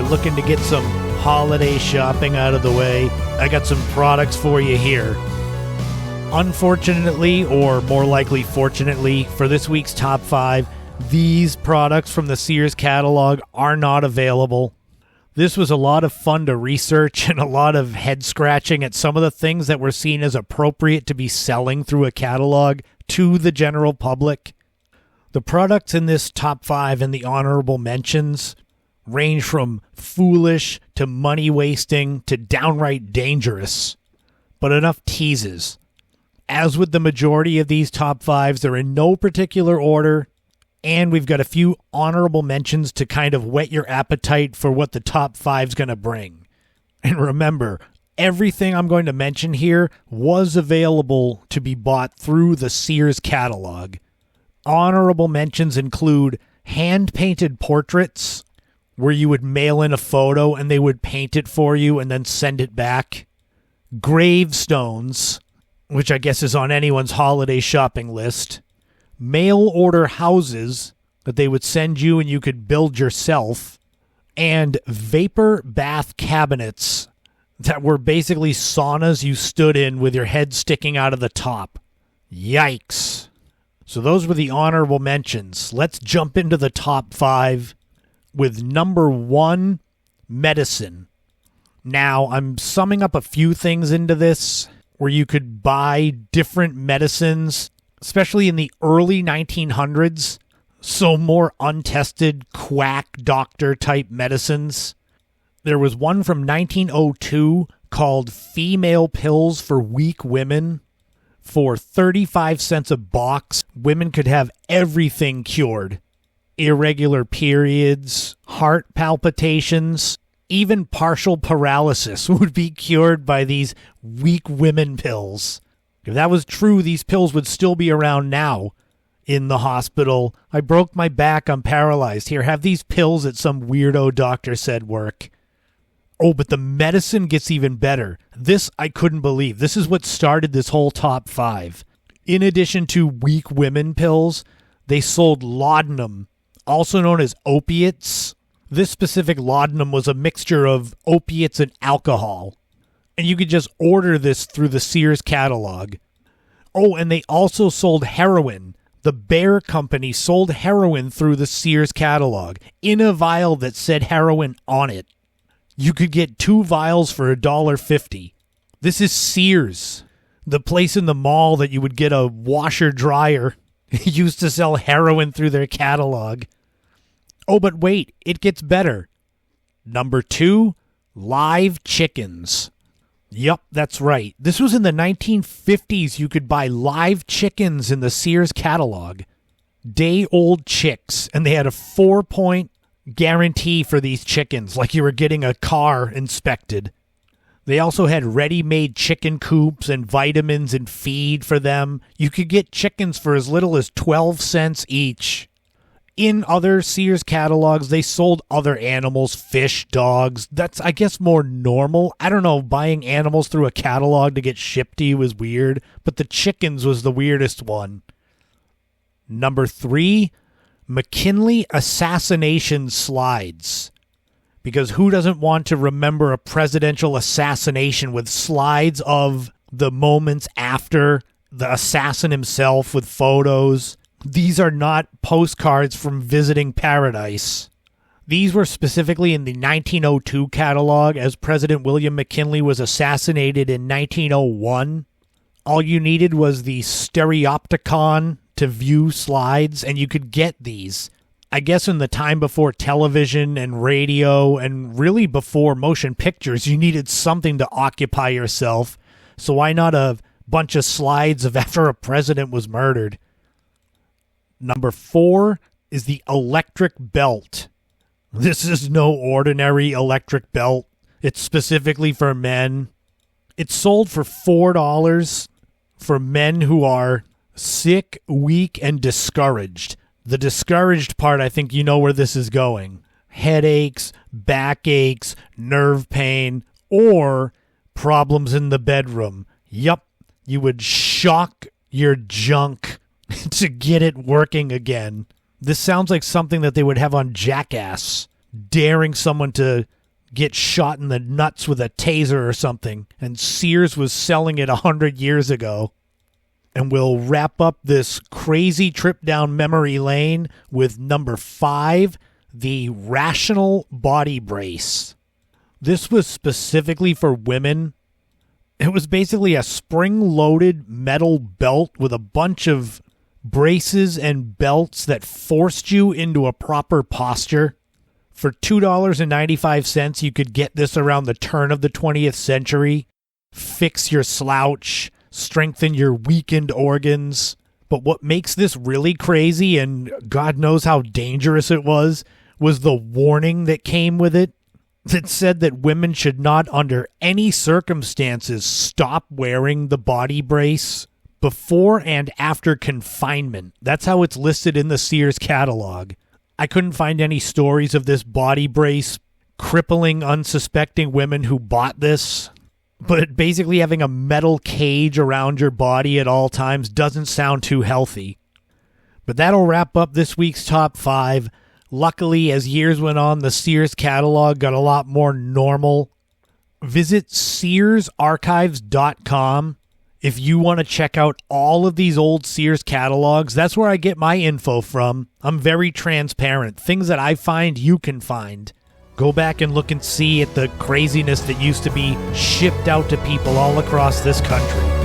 you're looking to get some holiday shopping out of the way, I got some products for you here. Unfortunately, or more likely fortunately, for this week's top 5, these products from the Sears catalog are not available. This was a lot of fun to research and a lot of head scratching at some of the things that were seen as appropriate to be selling through a catalog to the general public. The products in this top 5 and the honorable mentions range from foolish to money-wasting to downright dangerous. But enough teases. As with the majority of these top 5s, they're in no particular order, and we've got a few honorable mentions to kind of whet your appetite for what the top 5's going to bring. And remember, everything I'm going to mention here was available to be bought through the Sears catalog. Honorable mentions include hand-painted portraits, where you would mail in a photo and they would paint it for you and then send it back. Gravestones, which I guess is on anyone's holiday shopping list. Mail order houses that they would send you and you could build yourself. And vapor bath cabinets that were basically saunas you stood in with your head sticking out of the top. Yikes. So those were the honorable mentions. Let's jump into the top 5 with number 1, medicine. Now, I'm summing up a few things into this where you could buy different medicines, especially in the early 1900s, so more untested quack doctor type medicines. There was one from 1902 called Female Pills for Weak Women. For 35 cents a box, women could have everything cured. Irregular periods, heart palpitations, even partial paralysis would be cured by these weak women pills. If that was true, these pills would still be around now in the hospital. I broke my back, I'm paralyzed. Here, have these pills that some weirdo doctor said work. Oh, but the medicine gets even better. This I couldn't believe. This is what started this whole top 5. In addition to weak women pills, they sold laudanum, also known as opiates. This specific laudanum was a mixture of opiates and alcohol. And you could just order this through the Sears catalog. Oh, and they also sold heroin. The Bear Company sold heroin through the Sears catalog in a vial that said heroin on it. You could get 2 vials for $1.50. This is Sears, the place in the mall that you would get a washer-dryer. Used to sell heroin through their catalog. Oh, but wait, it gets better. Number 2, live chickens. Yup, that's right. This was in the 1950s. You could buy live chickens in the Sears catalog. Day-old chicks, and they had a 4-point guarantee for these chickens, like you were getting a car inspected. They also had ready-made chicken coops and vitamins and feed for them. You could get chickens for as little as 12 cents each. In other Sears catalogs, they sold other animals, fish, dogs. That's, I guess, more normal. I don't know, buying animals through a catalog to get shipped to you is weird, but the chickens was the weirdest one. Number 3, McKinley Assassination slides. Because who doesn't want to remember a presidential assassination with slides of the moments after the assassin himself with photos? These are not postcards from visiting paradise. These were specifically in the 1902 catalog, as President William McKinley was assassinated in 1901. All you needed was the stereopticon to view slides, and you could get these. I guess in the time before television and radio, and really before motion pictures, you needed something to occupy yourself. So why not a bunch of slides of after a president was murdered? Number 4 is the electric belt. This is no ordinary electric belt. It's specifically for men. It's sold for $4 for men who are sick, weak, and discouraged. The discouraged part, I think you know where this is going. Headaches, backaches, nerve pain, or problems in the bedroom. Yup, you would shock your junk to get it working again. This sounds like something that they would have on Jackass. daring someone to get shot in the nuts with a taser or something. And Sears was selling it 100 years ago. And we'll wrap up this crazy trip down memory lane with number 5, the Rational Body Brace. This was specifically for women. It was basically a spring-loaded metal belt with a bunch of braces and belts that forced you into a proper posture. For $2.95, you could get this around the turn of the 20th century. Fix your slouch, strengthen your weakened organs. But what makes this really crazy, and God knows how dangerous it was the warning that came with it that said that women should not under any circumstances stop wearing the body brace before and after confinement. That's how it's listed in the Sears catalog. I couldn't find any stories of this body brace crippling unsuspecting women who bought this. But basically having a metal cage around your body at all times doesn't sound too healthy. But that'll wrap up this week's top 5. Luckily, as years went on, the Sears catalog got a lot more normal. Visit SearsArchives.com if you want to check out all of these old Sears catalogs. That's where I get my info from. I'm very transparent. Things that I find, you can find. Go back and look and see at the craziness that used to be shipped out to people all across this country.